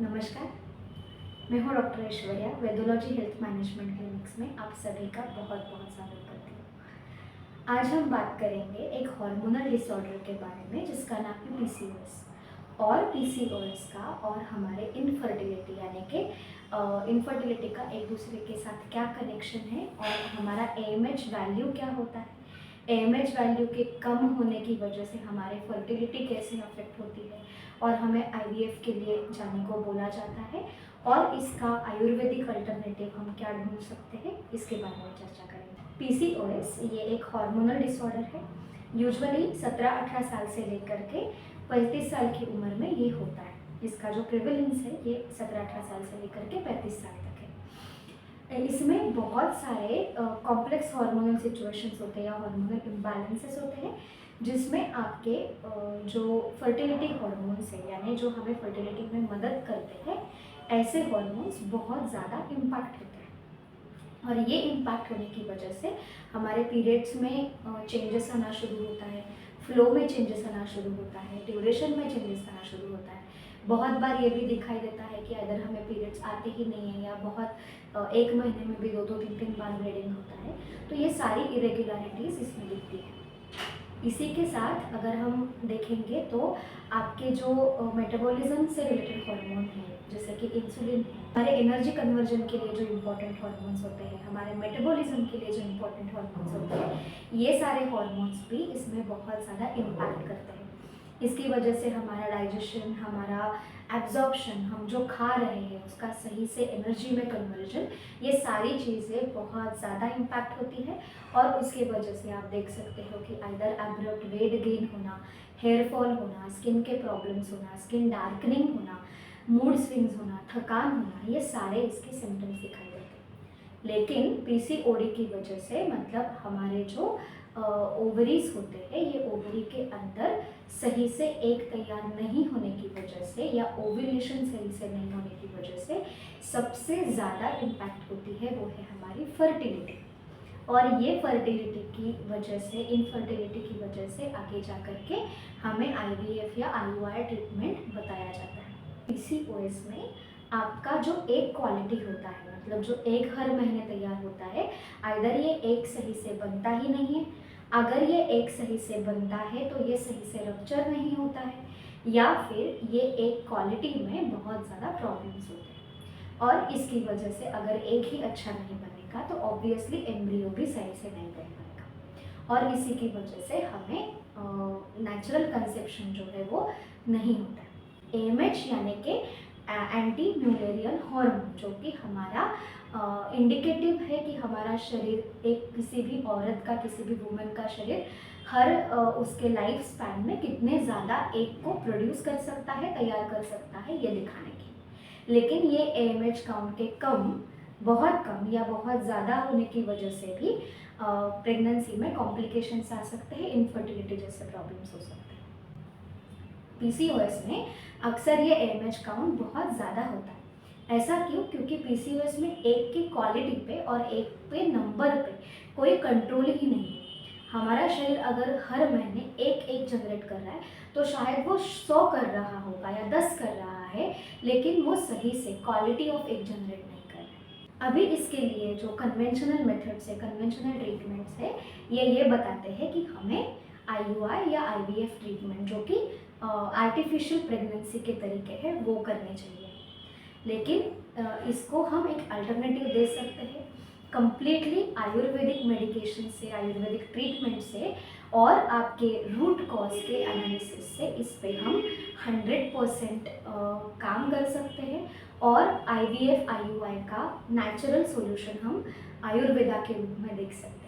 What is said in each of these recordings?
नमस्कार, मैं हूँ doctor Aishwarya, Vedology health management clinics में आप सभी का बहुत बहुत स्वागत करती हूँ। आज हम बात करेंगे एक हार्मोनल डिसऑर्डर के बारे में जिसका नाम है पीसीओएस। और पीसीओएस का और हमारे इनफर्टिलिटी यानी कि इनफर्टिलिटी का एक दूसरे के साथ क्या कनेक्शन है और हमारा एएमएच वैल्यू क्या होता है, एएमएच वैल्यू के कम होने की वजह से हमारे फर्टिलिटी कैसे अफेक्ट होती है और हमें आईवीएफ के लिए जाने को बोला जाता है, और इसका आयुर्वेदिक अल्टरनेटिव हम क्या ढूंढ सकते हैं, इसके बारे में चर्चा करेंगे। पीसीओएस ये एक हार्मोनल डिसऑर्डर है। यूजुअली 17-18 साल से लेकर के 35 साल की उम्र में ये होता है। इसका जो प्रेवलेंस है ये 17-18 साल से लेकर के 35 साल तक है। इसमें बहुत सारे कॉम्प्लेक्स हार्मोनल सिचुएशंस होते हैं या हार्मोनल इम्बैलेंसेस होते हैं, जिसमें आपके जो फर्टिलिटी हार्मोन्स है यानी जो हमें फर्टिलिटी में मदद करते हैं, ऐसे हार्मोन्स बहुत ज़्यादा इम्पैक्ट होते हैं। और ये इम्पैक्ट होने की वजह से हमारे पीरियड्स में चेंजेस आना शुरू होता है, फ्लो में चेंजेस आना शुरू होता है, ड्यूरेशन में चेंजेस आना शुरू होता है। बहुत बार ये भी दिखाई देता है कि अगर हमें पीरियड्स आते ही नहीं है या बहुत एक महीने में भी 2-3 बार ब्लीडिंग होता है, तो ये सारी इरेगुलरिटीज़ इसमें दिखती है। इसी के साथ अगर हम देखेंगे तो आपके जो मेटाबॉलिज्म से रिलेटेड हार्मोन है जैसे कि इंसुलिन है, हमारे एनर्जी कन्वर्जन के लिए जो इम्पोर्टेंट हार्मोन्स होते हैं, हमारे मेटाबॉलिज्म के लिए जो इम्पोर्टेंट हार्मोन्स होते हैं, ये सारे हार्मोन्स भी इसमें बहुत ज़्यादा इम्पैक्ट करते हैं। इसकी वजह से हमारा डाइजेशन, हमारा एब्जॉर्प्शन, हम जो खा रहे हैं उसका सही से एनर्जी में कन्वर्जन, ये सारी चीज़ें बहुत ज़्यादा इम्पैक्ट होती है। और उसकी वजह से आप देख सकते हो कि आइदर एब्रप्ट वेट गेन होना, हेयर फॉल होना, स्किन के प्रॉब्लम्स होना, स्किन डार्कनिंग होना, मूड स्विंग्स होना, थकान होना, ये सारे इसके सिम्टम्स दिखाई देते हैं। लेकिन पीसीओडी की वजह से मतलब हमारे जो ओवरीज होते हैं, ये ओवरी के अंदर सही से एक तैयार नहीं होने की वजह से या ओव्यूलेशन सही से नहीं होने की वजह से सबसे ज़्यादा इम्पैक्ट होती है, वो है हमारी फर्टिलिटी। और ये फर्टिलिटी की वजह से, इनफर्टिलिटी की वजह से आगे जा कर के हमें आईवीएफ या आईयूआई ट्रीटमेंट बताया जाता है। पीसीओएस में आपका जो एक क्वालिटी होता है, मतलब जो एक हर महीने तैयार होता है, आइदर ये एक सही से बनता ही नहीं है, अगर ये एक सही से बनता है तो ये सही से रप्चर नहीं होता है, या फिर ये एक क्वालिटी में बहुत ज़्यादा प्रॉब्लम्स होते हैं। और इसकी वजह से अगर एक ही अच्छा नहीं बनेगा तो ऑब्वियसली एम्ब्रियो भी सही से नहीं बन पाएगा, और इसी की वजह से हमें नेचुरल कंसेप्शन जो है वो नहीं होता है। एएमएच यानी कि एंटी म्यूलेरियल हार्मोन, जो कि हमारा इंडिकेटिव है कि हमारा शरीर, एक किसी भी औरत का, किसी भी वुमेन का शरीर हर उसके लाइफ स्पैन में कितने ज़्यादा एक को प्रोड्यूस कर सकता है, तैयार कर सकता है, ये दिखाने की। लेकिन ये एएमएच काउंट के कम, बहुत कम या बहुत ज़्यादा होने की वजह से भी प्रेगनेंसी में कॉम्प्लिकेशंस आ सकते हैं, इनफर्टिलिटी जैसे प्रॉब्लम्स हो सकते हैं। पीसीओएस में अक्सर ये एएमएच काउंट बहुत ज़्यादा होता है। ऐसा क्यों? क्योंकि पीसीओएस में एक की क्वालिटी पे और एक पे नंबर पे कोई कंट्रोल ही नहीं है। हमारा शरीर अगर हर महीने एक जनरेट कर रहा है तो शायद वो 100 कर रहा होगा या 10 कर रहा है, लेकिन वो सही से क्वालिटी ऑफ एक जनरेट नहीं कर रहा है। अभी इसके लिए जो कन्वेंशनल मेथड्स है, कन्वेंशनल ट्रीटमेंट्स है, ये बताते हैं कि हमें आईयूआई या आईवीएफ ट्रीटमेंट, जो कि आर्टिफिशियल प्रेगनेंसी के तरीके हैं, वो करने चाहिए। लेकिन इसको हम एक अल्टरनेटिव दे सकते हैं कंप्लीटली आयुर्वेदिक मेडिकेशन से, आयुर्वेदिक ट्रीटमेंट से, और आपके रूट कॉज के एनालिसिस से इस पे हम 100% काम कर सकते हैं। और आईवीएफ आईयूआई का नेचुरल सॉल्यूशन हम आयुर्वेदा के रूप में देख सकते हैं।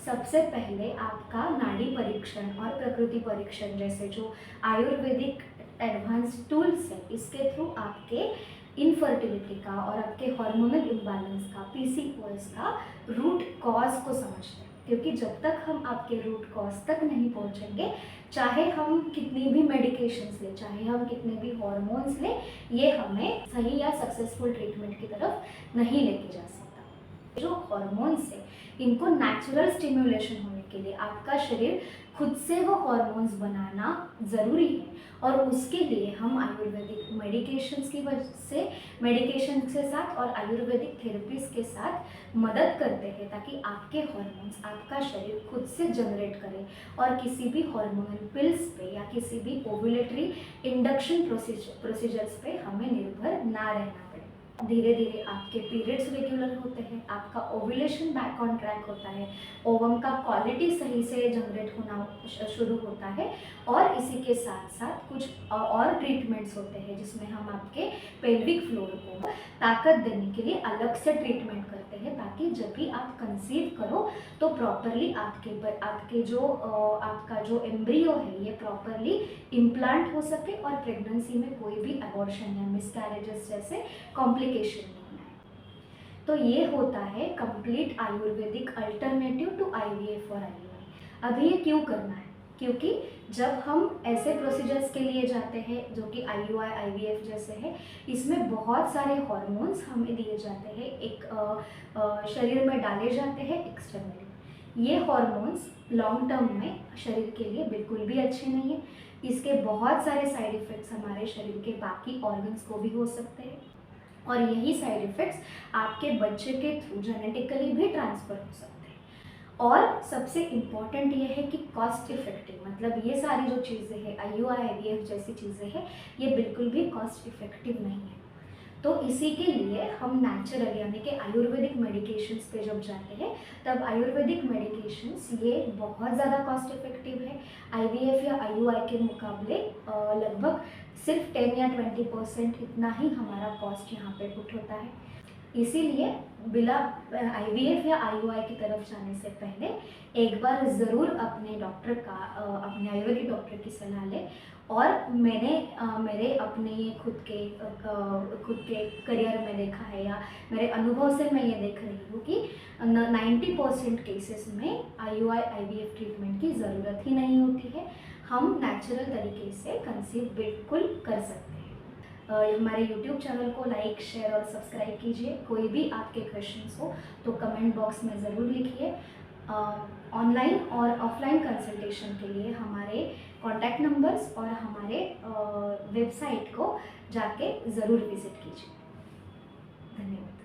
सबसे पहले आपका नाड़ी परीक्षण और प्रकृति परीक्षण जैसे जो आयुर्वेदिक एडवांस टूल्स हैं, इसके थ्रू आपके इनफर्टिलिटी का और आपके हार्मोनल इम्बैलेंस का, पीसीओएस का रूट कॉज को समझते हैं। क्योंकि जब तक हम आपके रूट कॉज तक नहीं पहुंचेंगे, चाहे हम कितनी भी मेडिकेशंस लें, चाहे हम कितने भी हार्मोन्स लें, ये हमें सही या सक्सेसफुल ट्रीटमेंट की तरफ नहीं लेके जा सकता। जो हार्मोन्स है, इनको नेचुरल स्टिम्युलेशन होने के लिए आपका शरीर खुद से वो हॉर्मोन्स बनाना ज़रूरी है, और उसके लिए हम आयुर्वेदिक मेडिकेशंस की वजह से, मेडिकेशन के साथ और आयुर्वेदिक थेरेपीज के साथ मदद करते हैं, ताकि आपके हॉर्मोन्स आपका शरीर खुद से जनरेट करे और किसी भी हार्मोनल पिल्स पे या किसी भी ओव्यूलेटरी इंडक्शन प्रोसीजर्स पे हमें निर्भर ना रहना पड़े। धीरे धीरे आपके पीरियड्स रेगुलर होते हैं, आपका ओव्यूलेशन बैक ऑन ट्रैक होता है, ओवम का क्वालिटी सही से जनरेट होना शुरू होता है, और इसी के साथ साथ कुछ और ट्रीटमेंट्स होते हैं जिसमें हम आपके पेल्विक फ्लोर को ताकत देने के लिए अलग से ट्रीटमेंट करते हैं, ताकि जब भी आप कंसीव करो तो प्रॉपरली आपका जो एम्ब्रियो है ये प्रॉपरली इम्प्लांट हो सके और प्रेगनेंसी में कोई भी अबॉर्शन या मिसकैरेजेस जैसे कॉम्प्लिकेशन नहीं आए। तो ये होता है complete Ayurvedic alternative to IVF और आईयूआई। अभी ये क्यों करना है? क्योंकि जब हम ऐसे प्रोसीजर्स के लिए जाते हैं जो कि आईयूआई आईवीएफ जैसे है, इसमें बहुत सारे हार्मोन्स हमें दिए जाते हैं, एक शरीर में डाले जाते हैं एक्सटर्नली। ये हार्मोन्स लॉन्ग टर्म में शरीर के लिए बिल्कुल भी अच्छे नहीं है। इसके बहुत सारे साइड इफ़ेक्ट्स हमारे शरीर के बाकी ऑर्गन्स को भी हो सकते हैं, और यही साइड इफ़ेक्ट्स आपके बच्चे के थ्रू जेनेटिकली भी ट्रांसफ़र हो सकते हैं। और सबसे इम्पॉर्टेंट ये है कि कॉस्ट इफ़ेक्टिव, मतलब ये सारी जो चीज़ें हैं आईयूआई आईवीएफ जैसी चीज़ें हैं, ये बिल्कुल भी कॉस्ट इफ़ेक्टिव नहीं है। तो इसी के लिए हम नेचुरल यानी कि आयुर्वेदिक मेडिकेशंस पे जब जाते हैं, तब आयुर्वेदिक मेडिकेशंस ये बहुत ज़्यादा कॉस्ट इफ़ेक्टिव है। आईवीएफ या आईयूआई के मुकाबले लगभग सिर्फ 10 या 20% इतना ही हमारा कॉस्ट यहाँ पे पुट होता है। इसीलिए बिना आईवीएफ या आईयूआई की तरफ जाने से पहले एक बार ज़रूर अपने डॉक्टर का अपने आयुर्वेदिक डॉक्टर की सलाह लें। और मेरे अपने खुद के करियर में देखा है, या मेरे अनुभव से मैं ये देख रही हूँ कि 90% केसेस में आईयूआई आईवीएफ ट्रीटमेंट की ज़रूरत ही नहीं होती है। हम नेचुरल तरीके से कंसीव बिल्कुल कर सकते हैं। हमारे YouTube चैनल को लाइक, शेयर और सब्सक्राइब कीजिए। कोई भी आपके क्वेश्चंस हो तो कमेंट बॉक्स में ज़रूर लिखिए। ऑनलाइन और ऑफलाइन कंसल्टेशन के लिए हमारे कॉन्टैक्ट नंबर्स और हमारे वेबसाइट को जाके ज़रूर विज़िट कीजिए। धन्यवाद।